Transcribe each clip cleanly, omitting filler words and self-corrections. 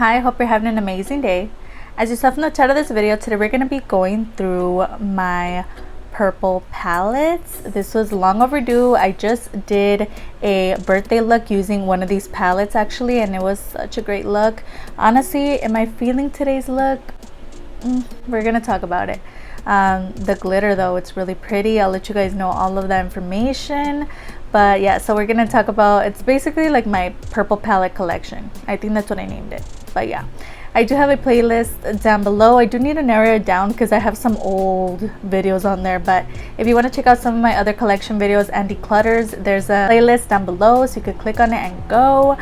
Hi, hope you're having an amazing day. As you saw from the title of this video, today we're going to be going through my purple palettes. This was long overdue. I just did a birthday look using one of these palettes actually, and it was such a great look. Honestly, am I feeling today's look? We're going to talk about it. The glitter though, it's really pretty. I'll let you guys know all of that information. But yeah, so we're gonna talk about, it's basically like my purple palette collection. I think that's what I named it. But yeah, I do have a playlist down below. I do need to narrow it down because I have some old videos on there. But if you want to check out some of my other collection videos and declutters, there's a playlist down below, so you could click on it and go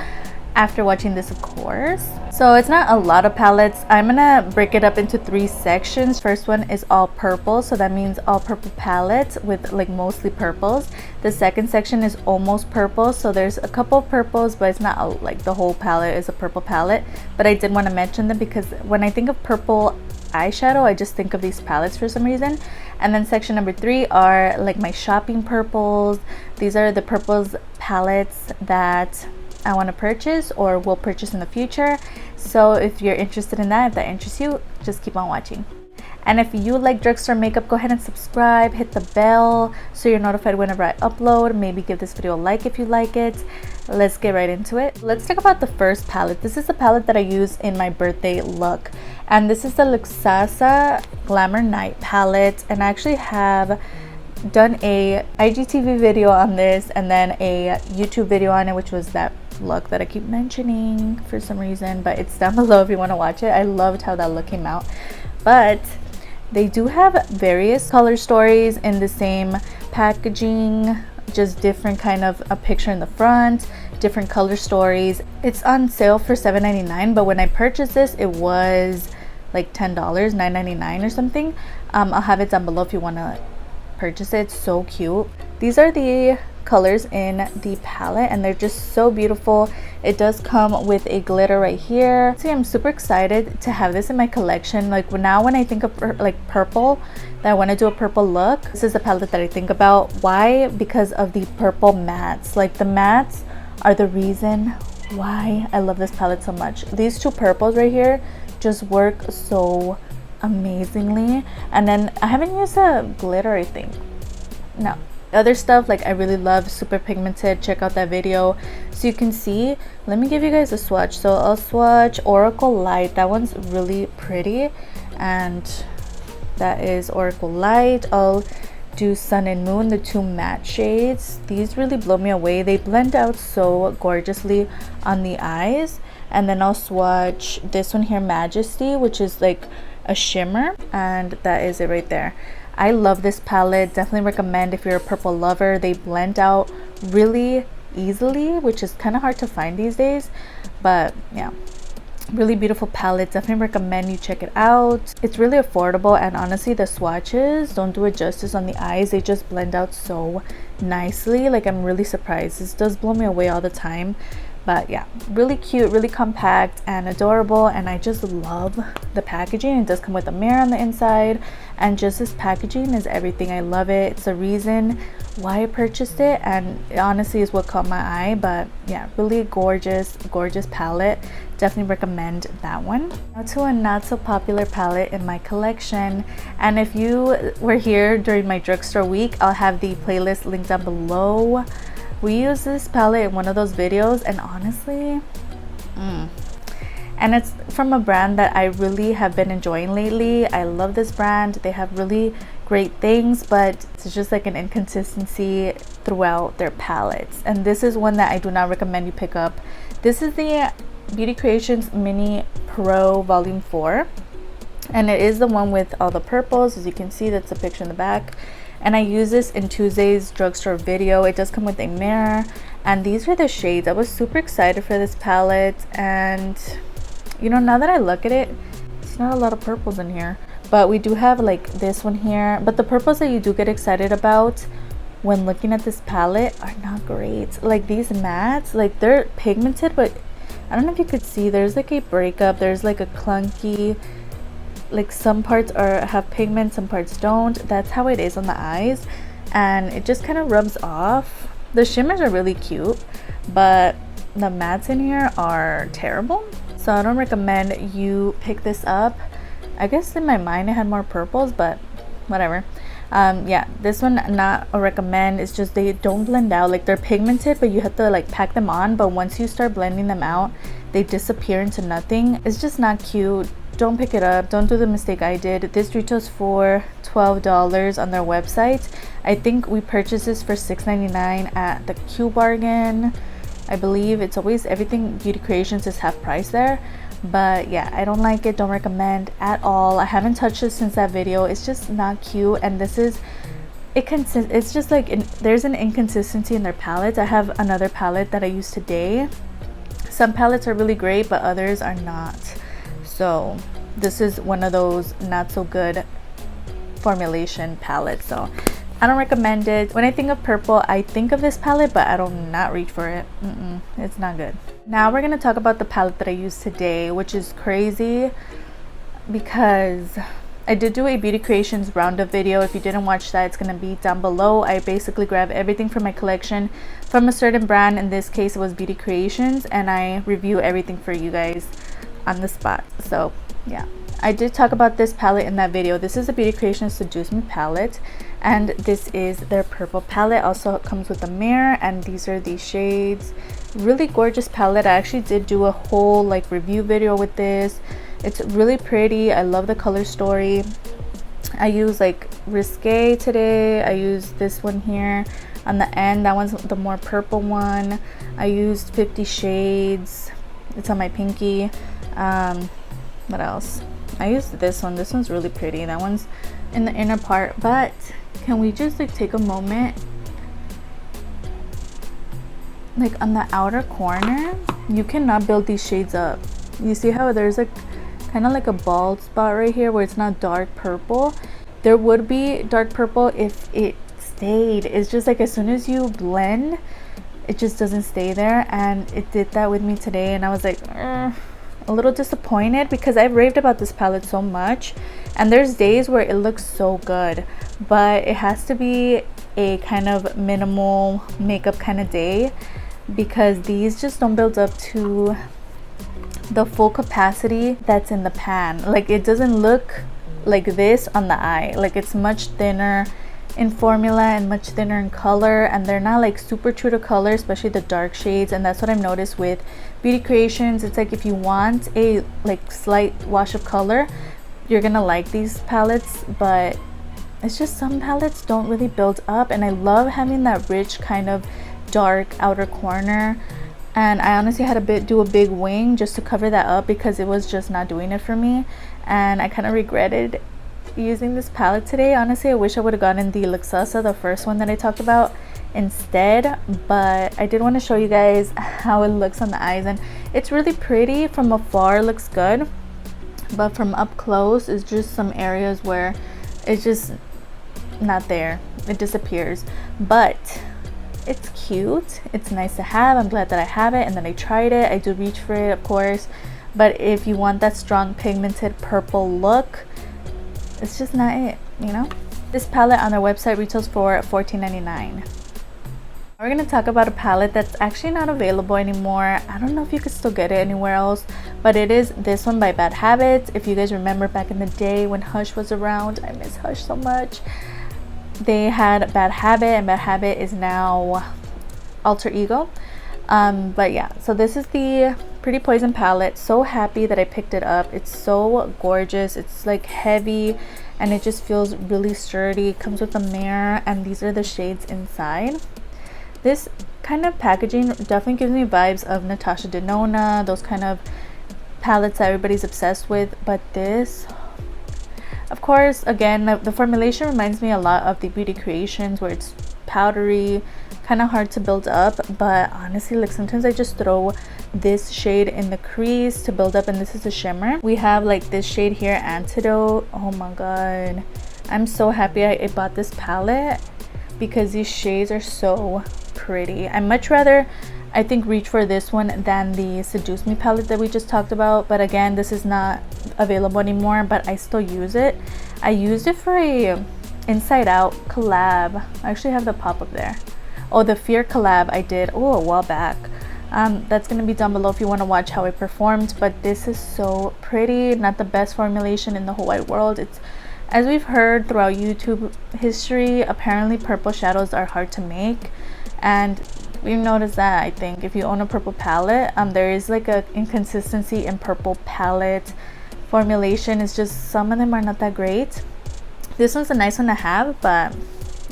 after watching this, of course. So it's not a lot of palettes. I'm gonna break it up into 3 sections. First one is all purple, so that means all purple palettes with like mostly purples. The second section is almost purple, so there's a couple of purples, but it's not like the whole palette is a purple palette. But I did want to mention them because when I think of purple eyeshadow, I just think of these palettes for some reason. And then section number 3 are like my shopping purples. These are the purples palettes that I want to purchase or will purchase in the future. So if you're interested in that, if that interests you, just keep on watching. And if you like drugstore makeup, go ahead and subscribe, hit the bell so you're notified whenever I upload. Maybe give this video a like if you like it. Let's get right into it. Let's talk about the first palette. This is the palette that I use in my birthday look, and this is the Luxasa Glamour Night palette. And I actually have done a IGTV video on this and then a YouTube video on it, which was that look that I keep mentioning for some reason, but it's down below if you want to watch it. I loved how that look came out. But they do have various color stories in the same packaging, just different kind of a picture in the front, different color stories. It's on sale for $7.99, but when I purchased this it was like $10, $9.99 or something. I'll have it down below if you want to purchase it. It's so cute. These are the colors in the palette and they're just so beautiful. It does come with a glitter right here. See, I'm super excited to have this in my collection. Like now when I think of like purple, that I want to do a purple look, this is the palette that I think about. Why? Because of the purple mattes. Like the mattes are the reason why I love this palette so much. These 2 purples right here just work so amazingly. And then I haven't used a glitter, I think. No. Other stuff like I really love super pigmented. Check out that video so you can see. Let me give you guys a swatch. So I'll swatch Oracle Light. That one's really pretty, and that is Oracle Light. I'll do Sun and Moon, the 2 matte shades. These really blow me away. They blend out so gorgeously on the eyes. And then I'll swatch this one here, Majesty, which is like a shimmer, and that is it right there. I love this palette. Definitely recommend if you're a purple lover. They blend out really easily, which is kind of hard to find these days. But yeah, really beautiful palette. Definitely recommend you check it out. It's really affordable, and honestly the swatches don't do it justice on the eyes. They just blend out so nicely. Like I'm really surprised. This does blow me away all the time. But yeah, really cute, really compact and adorable, and I just love the packaging. It does come with a mirror on the inside, and just this packaging is everything. I love it. It's a reason why I purchased it, and it honestly is what caught my eye. But yeah, really gorgeous palette. Definitely recommend that one. Now to a not so popular palette in my collection, and if you were here during my drugstore week, I'll have the playlist linked down below. We use this palette in one of those videos, and honestly, and it's from a brand that I really have been enjoying lately. I love this brand. They have really great things, but it's just like an inconsistency throughout their palettes. And this is one that I do not recommend you pick up. This is the Beauty Creations Mini Pro Volume 4, and it is the one with all the purples. As you can see, that's a picture in the back. And I use this in Tuesday's drugstore video. It does come with a mirror, and these are the shades. I was super excited for this palette, and you know, now that I look at it, it's not a lot of purples in here, but we do have like this one here. But the purples that you do get excited about when looking at this palette are not great. Like these mattes, like they're pigmented, but I don't know if you could see, there's like a breakup, there's like a clunky, like some parts have pigment, some parts don't. That's how it is on the eyes, and it just kind of rubs off. The shimmers are really cute, but the mattes in here are terrible. So I don't recommend you pick this up. I guess in my mind it had more purples, but whatever. Yeah, this one not a recommend. It's just they don't blend out. Like, they're pigmented, but you have to like pack them on, but once you start blending them out, they disappear into nothing. It's just not cute. Don't pick it up. Don't do the mistake I did. This retails for $12 on their website. I think we purchased this for $6.99 at the Q Bargain. I believe it's always everything Beauty Creations is half price there. But yeah, I don't like it. Don't recommend at all. I haven't touched it since that video. It's just not cute, and this is it's just like there's an inconsistency in their palettes. I have another palette that I used today. Some palettes are really great, but others are not. So this is one of those not so good formulation palettes, so I don't recommend it. When I think of purple, I think of this palette, but I do not reach for it. It's not good. Now we're going to talk about the palette that I used today, which is crazy because I did do a Beauty Creations roundup video. If you didn't watch that, it's going to be down below. I basically grabbed everything from my collection from a certain brand. In this case, it was Beauty Creations, and I review everything for you guys on the spot. So yeah, I did talk about this palette in that video. This is a Beauty Creations Seduce Me palette, and this is their purple palette. Also, it comes with a mirror, and these are the shades. Really gorgeous palette. I actually did do a whole like review video with this. It's really pretty. I love the color story. I use like Risque today. I used this one here on the end. That one's the more purple one. I used 50 Shades. It's on my pinky. What else? I used this one. This one's really pretty. That one's in the inner part. But can we just like take a moment? Like on the outer corner, you cannot build these shades up. You see how there's like kind of like a bald spot right here where it's not dark purple? There would be dark purple if it stayed. It's just like as soon as you blend, it just doesn't stay there, and it did that with me today, and I was like a little disappointed because I've raved about this palette so much, and there's days where it looks so good, but it has to be a kind of minimal makeup kind of day because these just don't build up to the full capacity that's in the pan. Like, it doesn't look like this on the eye. Like, it's much thinner in formula and much thinner in color, and they're not like super true to color, especially the dark shades. And that's what I've noticed with Beauty Creations. It's like if you want a like slight wash of color, you're gonna like these palettes, but it's just some palettes don't really build up, and I love having that rich kind of dark outer corner. And I honestly had to do a big wing just to cover that up because it was just not doing it for me, and I kind of regretted using this palette today. Honestly, I wish I would have gotten the luscious, the first one that I talked about, instead, but I did want to show you guys how it looks on the eyes, and it's really pretty. From afar it looks good, but from up close it's just some areas where it's just not there. It disappears, but it's cute. It's nice to have. I'm glad that I have it and that I tried it. I do reach for it, of course, but if you want that strong pigmented purple look, it's just not it, you know? This palette on their website retails for $14.99. We're going to talk about a palette that's actually not available anymore. I don't know if you could still get it anywhere else, but it is this one by Bad Habit. If you guys remember back in the day when Hush was around, I miss Hush so much. They had Bad Habit, and Bad Habit is now Alter Ego. But yeah, so this is the Pretty Poison palette. So happy that I picked it up. It's so gorgeous. It's like heavy, and it just feels really sturdy. It comes with a mirror, and these are the shades inside. This kind of packaging definitely gives me vibes of Natasha Denona, those kind of palettes that everybody's obsessed with. But this, of course, again, the formulation reminds me a lot of the Beauty Creations, where it's powdery, kind of hard to build up. But honestly, like, sometimes I just throw this shade in the crease to build up, and this is a shimmer. We have like this shade here, Antidote. Oh my god, I'm so happy I bought this palette because these shades are so pretty. I much rather, I think, reach for this one than the Seduce Me palette that we just talked about. But again, this is not available anymore, but I still use it. I used it for a Inside Out collab. I actually have the pop-up there. Oh, the Fear collab I did a while back. That's going to be down below if you want to watch how it performed. But this is so pretty. Not the best formulation in the whole wide world. It's, as we've heard throughout YouTube history, apparently purple shadows are hard to make, and we've noticed that. I think if you own a purple palette, there is like a inconsistency in purple palette formulation. It's just some of them are not that great. This one's a nice one to have, but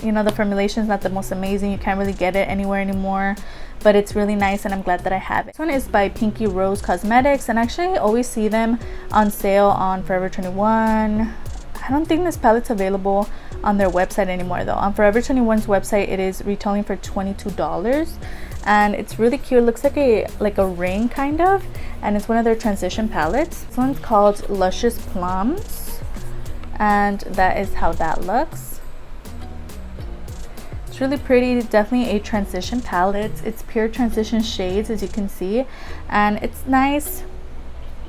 you know, the formulation is not the most amazing. You can't really get it anywhere anymore, but it's really nice and I'm glad that I have it. This one is by Pinky Rose Cosmetics, and actually I always see them on sale on Forever 21. I don't think this palette's available on their website anymore though. On Forever 21's website, it is retailing for $22, and it's really cute. It looks like a ring kind of, and it's one of their transition palettes. This one's called Luscious Plums, and that is how that looks. It's really pretty. Definitely a transition palette. It's pure transition shades, as you can see, and it's nice.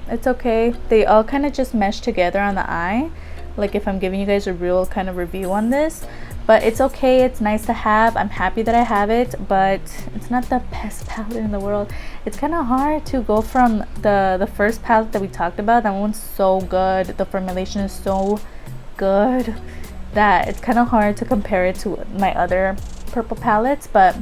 It's okay. They all kind of just mesh together on the eye, like if I'm giving you guys a real kind of review on this. But it's okay, it's nice to have. I'm happy that I have it, but it's not the best palette in the world. It's kind of hard to go from the first palette that we talked about. That one's so good, the formulation is so good that it's kind of hard to compare it to my other purple palettes. But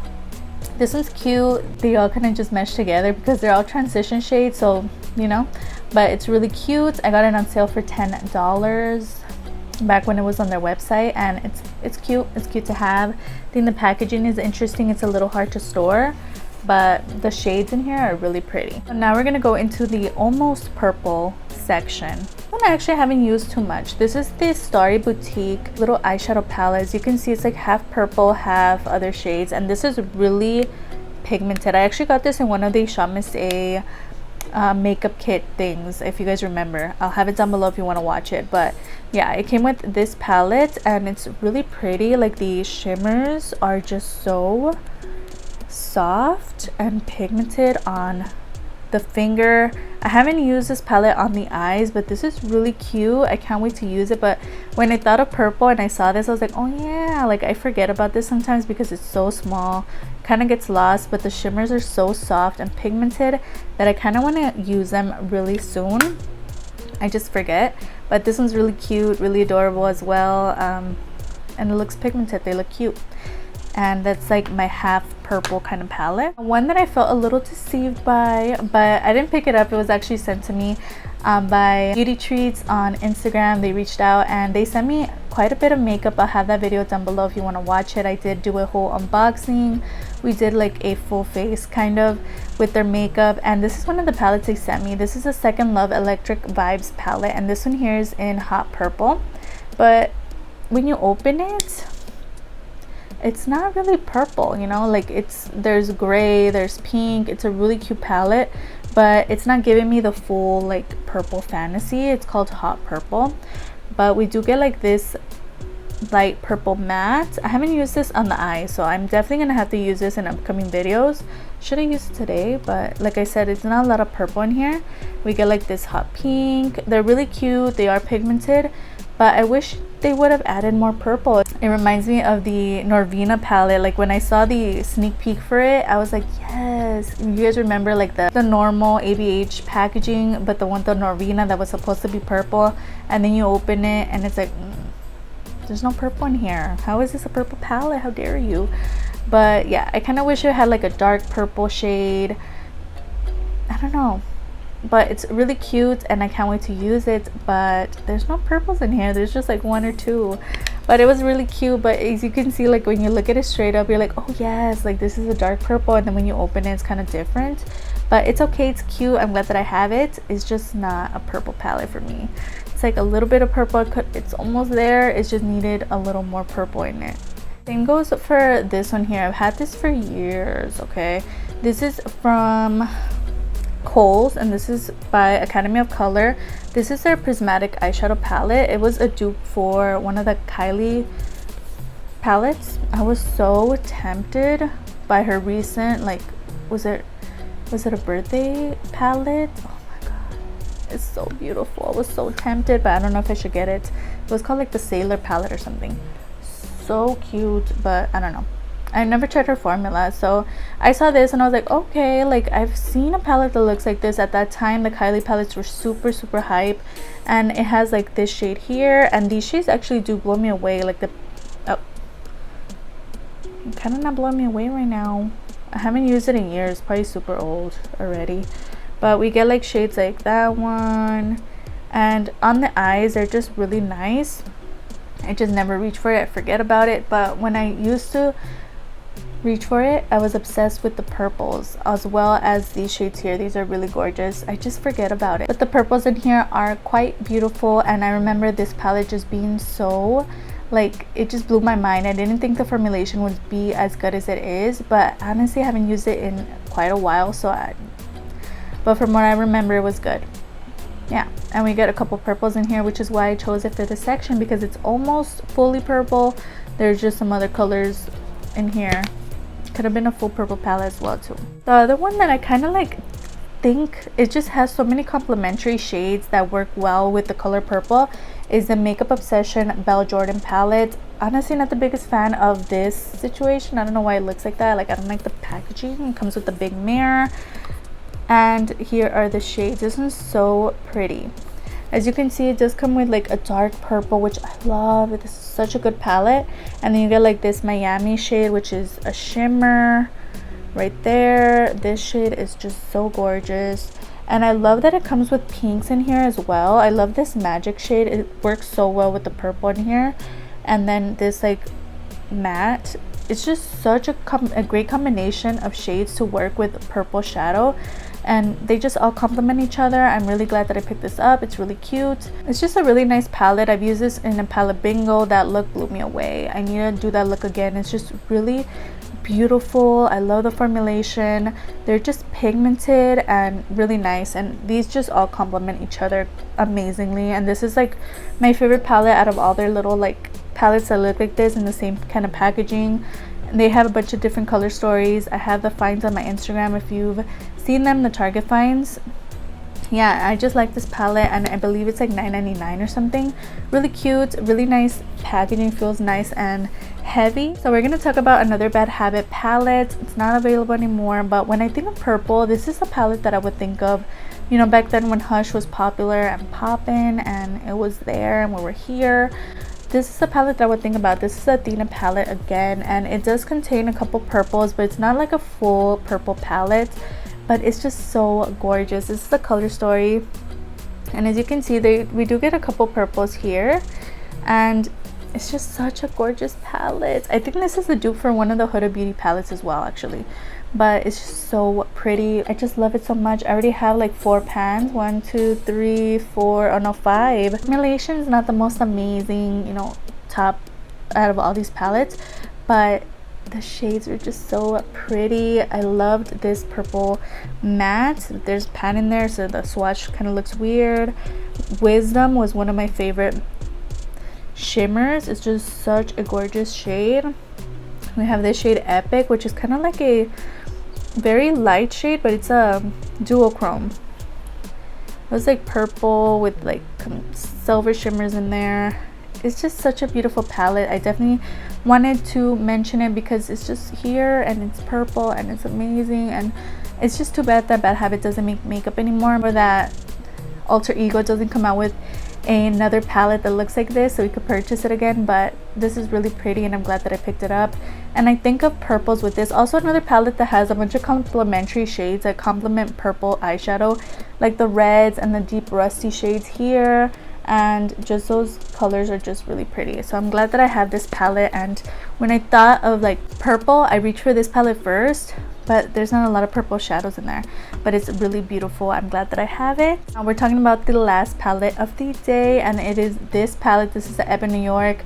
this one's cute. They all kind of just mesh together because they're all transition shades, so you know, but it's really cute. I got it on sale for $10 back when it was on their website, and it's cute. It's cute to have. I think the packaging is interesting. It's a little hard to store, but the shades in here are really pretty. So now we're gonna go into the almost purple section. One I actually haven't used too much. This is the Starry Boutique little eyeshadow palette. As you can see, it's like half purple, half other shades, and this is really pigmented. I actually got this in one of the Shop Miss A makeup kit things, if you guys remember. I'll have it down below if you want to watch it. But yeah, it came with this palette, and it's really pretty. Like the shimmers are just so soft and pigmented on the finger. I haven't used this palette on the eyes, but this is really cute. I can't wait to use it. But when I thought of purple and I saw this, I was like, oh yeah, like I forget about this sometimes because it's so small, kind of gets lost. But the shimmers are so soft and pigmented that I kind of want to use them really soon. I just forget. But this one's really cute, really adorable as well, and it looks pigmented. They look cute. And that's like my half purple kind of palette. One that I felt a little deceived by, but I didn't pick it up. It was actually sent to me by Beauty Treats on Instagram. They reached out and they sent me quite a bit of makeup. I'll have that video down below if you want to watch it. I did do a whole unboxing. We did like a full face kind of with their makeup, and this is one of the palettes they sent me. This is a Second Love Electric Vibes palette, and this one here is in hot purple. But when you open it, it's not really purple, you know, like there's gray, there's pink. It's a really cute palette, but it's not giving me the full like purple fantasy. It's called hot purple, but we do get like this light purple matte. I haven't used this on the eye, so I'm definitely gonna have to use this in upcoming videos. Should have used it today, but like I said, it's not a lot of purple in here. We get like this hot pink. They're really cute. They are pigmented, but I wish they would have added more purple. It reminds me of the Norvina palette. Like when I saw the sneak peek for it, I was like, yes. You guys remember like the normal ABH packaging, but the one, the Norvina, that was supposed to be purple, and then you open it and it's like, there's no purple in here. How is this a purple palette? How dare you? But yeah, I kind of wish it had like a dark purple shade. I don't know, but it's really cute and I can't wait to use it. But there's no purples in here. There's just like one or two, but it was really cute. But as you can see, like when you look at it straight up, you're like, oh yes, like this is a dark purple, and then when you open it, it's kind of different. But it's okay, it's cute. I'm glad that I have it. It's just not a purple palette for me. It's like a little bit of purple. It's almost there. It's just needed a little more purple in it. Same goes for this one here. I've had this for years. Okay, this is from Kohl's, and this is by Academy of Color. This is their prismatic eyeshadow palette. It was a dupe for one of the Kylie palettes. I was so tempted by her recent, like, was it a birthday palette? Oh my god, it's so beautiful. I was so tempted, but I don't know if I should get it. It was called like the Sailor palette or something. So cute, but I don't know. I never tried her formula, so I saw this and I was like, okay, like I've seen a palette that looks like this. At that time the Kylie palettes were super hype, and it has like this shade here, and these shades actually do blow me away. Like the kind of not blowing me away right now. I haven't used it in years, probably super old already, but we get like shades like that one, and on the eyes they're just really nice. I just never reach for it, I forget about it, but when I used to reach for it, I was obsessed with the purples as well as these shades here. These are really gorgeous. I just forget about it, but the purples in here are quite beautiful, and I remember this palette just being so, like, it just blew my mind. I didn't think the formulation would be as good as it is, but honestly I haven't used it in quite a while, but from what I remember it was good. Yeah, and we get a couple purples in here, which is why I chose it for this section, because it's almost fully purple. There's just some other colors in here. Could have been a full purple palette as well too. The other one that I kind of like think it just has so many complementary shades that work well with the color purple is the Makeup Obsession Belle Jordan palette. Honestly, not the biggest fan of this situation. I don't know why it looks like that. Like, I don't like the packaging. It comes with a big mirror, and here are the shades. This one's so pretty. As you can see, it does come with like a dark purple, which I love. This is such a good palette. And then you get like this Miami shade, which is a shimmer right there. This shade is just so gorgeous, and I love that it comes with pinks in here as well. I love this magic shade. It works so well with the purple in here, and then this like matte. It's just such a great combination of shades to work with purple shadow, and they just all complement each other. I'm really glad that I picked this up. It's really cute. It's just a really nice palette. I've used this in a palette bingo. That look blew me away. I need to do that look again. It's just really beautiful. I love the formulation. They're just pigmented and really nice, and these just all complement each other amazingly. And this is like my favorite palette out of all their little like palettes that look like this in the same kind of packaging. And they have a bunch of different color stories. I have the finds on my Instagram if you've seen them, the Target finds. Yeah, I just like this palette, and I believe it's like $9.99 or something. Really cute, really nice packaging, feels nice and heavy. So we're gonna talk about another Bad Habit palette. It's not available anymore, but when I think of purple, this is a palette that I would think of, you know, back then when Hush was popular and poppin', and it was there and we were here. This is the palette that I would think about. This is the Athena palette again, and it does contain a couple purples, but it's not like a full purple palette, but it's just so gorgeous. This is the color story, and as you can see, we do get a couple purples here, and it's just such a gorgeous palette. I think this is the dupe for one of the Huda Beauty palettes as well, actually, but it's just so pretty. I just love it so much. I already have like 4 pans, 1 2 3 4, oh no, 5. Formulation is not the most amazing, you know, top out of all these palettes, but the shades are just so pretty. I loved this purple matte. There's pan in there, so the swatch kind of looks weird. Wisdom was one of my favorite shimmers. It's just such a gorgeous shade. We have this shade Epic, which is kind of like a very light shade, but it's a duochrome. It was like purple with like silver shimmers in there. It's just such a beautiful palette. I definitely wanted to mention it because it's just here and it's purple and it's amazing, and it's just too bad that Bad Habit doesn't make makeup anymore, or that Alter Ego doesn't come out with another palette that looks like this so we could purchase it again. But this is really pretty, and I'm glad that I picked it up. And I think of purples with this. Also another palette that has a bunch of complementary shades that complement purple eyeshadow, like the reds and the deep rusty shades here, and just those colors are just really pretty. So I'm glad that I have this palette, and when I thought of like purple, I reached for this palette first, but there's not a lot of purple shadows in there, but it's really beautiful. I'm glad that I have it. Now we're talking about the last palette of the day, and it is this palette. This is the EBIN New York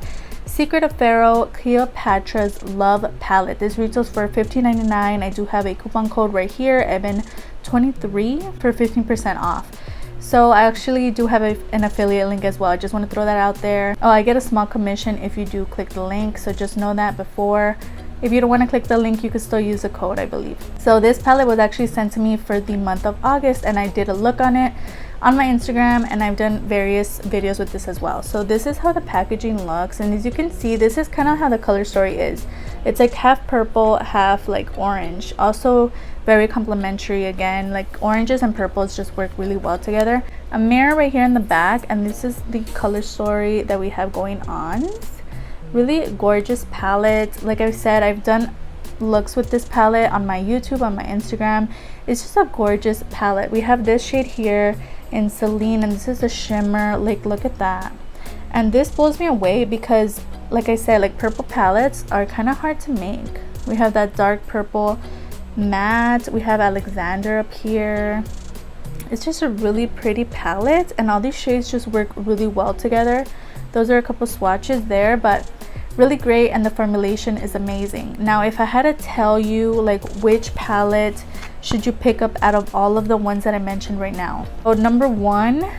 Secret of Pharaoh Cleopatra's Love palette. This retails for $15.99. I do have a coupon code right here, EBIN23, for 15% off. So I actually do have an affiliate link as well. I just want to throw that out there. Oh, I get a small commission if you do click the link, so just know that before. If you don't want to click the link, you could still use the code, I believe. So this palette was actually sent to me for the month of August, and I did a look on it. on my Instagram, and I've done various videos with this as well. So this is how the packaging looks, and as you can see, this is kind of how the color story is. It's like half purple, half like orange. Also very complementary. Again, like oranges and purples just work really well together. A mirror right here in the back, and this is the color story that we have going on. Really gorgeous palette. Like I said, I've done looks with this palette on my YouTube, on my Instagram. It's just a gorgeous palette. We have this shade here in Celine, and this is a shimmer. Like, look at that. And this blows me away because, like I said, like purple palettes are kind of hard to make. We have that dark purple matte. We have Alexander up here. It's just a really pretty palette, and all these shades just work really well together. Those are a couple swatches there, but really great, and the formulation is amazing. Now, if I had to tell you like which palette should you pick up out of all of the ones that I mentioned right now, so number one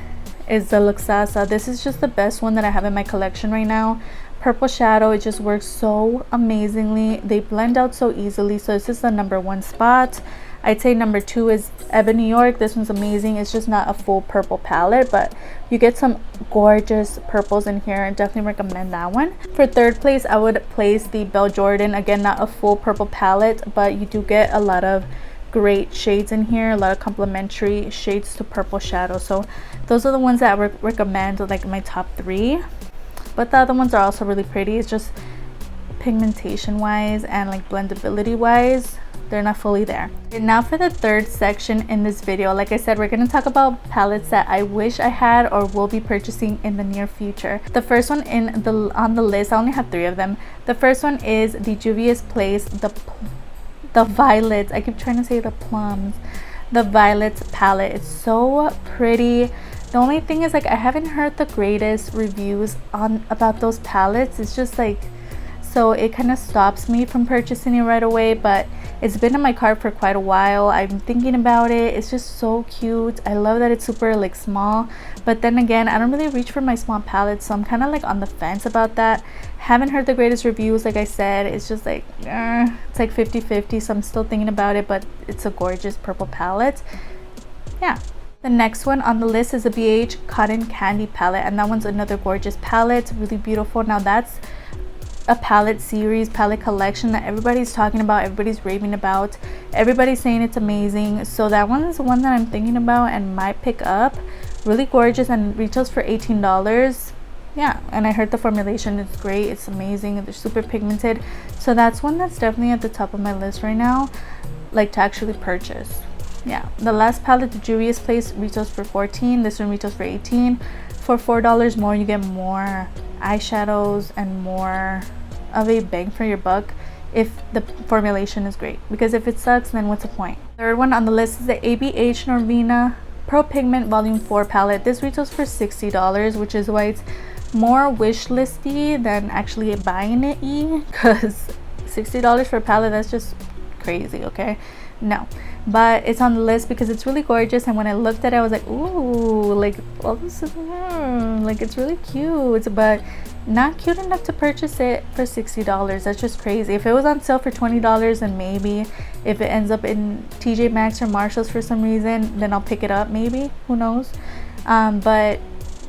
is the luscious. This is just the best one that I have in my collection right now. Purple shadow, it just works so amazingly. They blend out so easily, so this is the number one spot. I'd say number two is EBIN New York. This one's amazing. It's just not a full purple palette, but you get some gorgeous purples in here. I definitely recommend that one. For third place, I would place the Belle Jordan. Again, not a full purple palette, but you do get a lot of great shades in here, a lot of complementary shades to purple shadow. So those are the ones that I would recommend, like my top three. But the other ones are also really pretty. It's just pigmentation wise and like blendability wise, they're not fully there. And now for the third section in this video, like I said, we're going to talk about palettes that I wish I had or will be purchasing in the near future. The first one on the list, I only have three of them. The first one is the Juvia's Place, the violets. I keep trying to say the plums. The violets palette. It's so pretty. The only thing is, like, I haven't heard the greatest reviews about those palettes. It's just like, so it kind of stops me from purchasing it right away, but it's been in my cart for quite a while. I'm thinking about it. It's just so cute. I love that it's super like small, but then again, I don't really reach for my small palettes, so I'm kind of like on the fence about that. Haven't heard the greatest reviews. Like I said, it's just like it's like 50-50, so I'm still thinking about it, but it's a gorgeous purple palette. Yeah. The next one on the list is a BH Cotton Candy palette, and that one's another gorgeous palette. Really beautiful. Now that's a palette series, palette collection that everybody's talking about, everybody's raving about, everybody's saying it's amazing. So that one is one that I'm thinking about and might pick up. Really gorgeous, and retails for $18. Yeah, and I heard the formulation is great. It's amazing, and they're super pigmented. So that's one that's definitely at the top of my list right now, like to actually purchase. Yeah, the last palette, the Juvia's Place, retails for $14. This one retails for $18. For $4 more, you get more eyeshadows and more of a bang for your buck if the formulation is great, because if it sucks, then what's the point? Third one on the list is the ABH Norvina Pro Pigment Volume 4 palette. This retails for $60, which is why it's more wish listy than actually buying it, because $60 for a palette, that's just crazy. Okay, no, but it's on the list because it's really gorgeous, and when I looked at it, I was like, ooh, like, well, this is like, it's really cute, but not cute enough to purchase it for $60. That's just crazy. If it was on sale for $20, and maybe if it ends up in TJ Maxx or Marshalls for some reason, then I'll pick it up, maybe, who knows. But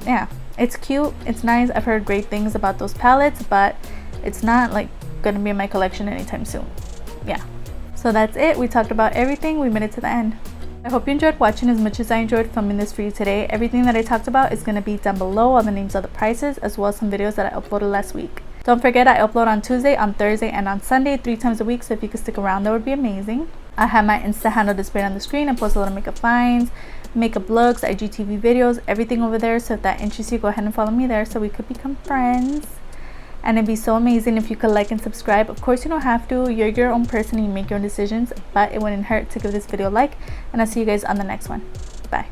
yeah, it's cute, it's nice. I've heard great things about those palettes, but it's not like gonna be in my collection anytime soon. Yeah, so that's it. We talked about everything. We made it to the end. I hope you enjoyed watching as much as I enjoyed filming this for you today. Everything that I talked about is going to be down below, all the names of the prices, as well as some videos that I uploaded last week. Don't forget, I upload on Tuesday, on Thursday, and on Sunday 3 times a week, so if you could stick around, that would be amazing. I have my Insta handle displayed on the screen. I post a lot of makeup finds, makeup looks, IGTV videos, everything over there. So if that interests you, go ahead and follow me there so we could become friends. And it'd be so amazing if you could like and subscribe. Of course, you don't have to. You're your own person and you make your own decisions, but it wouldn't hurt to give this video a like. And I'll see you guys on the next one. Bye.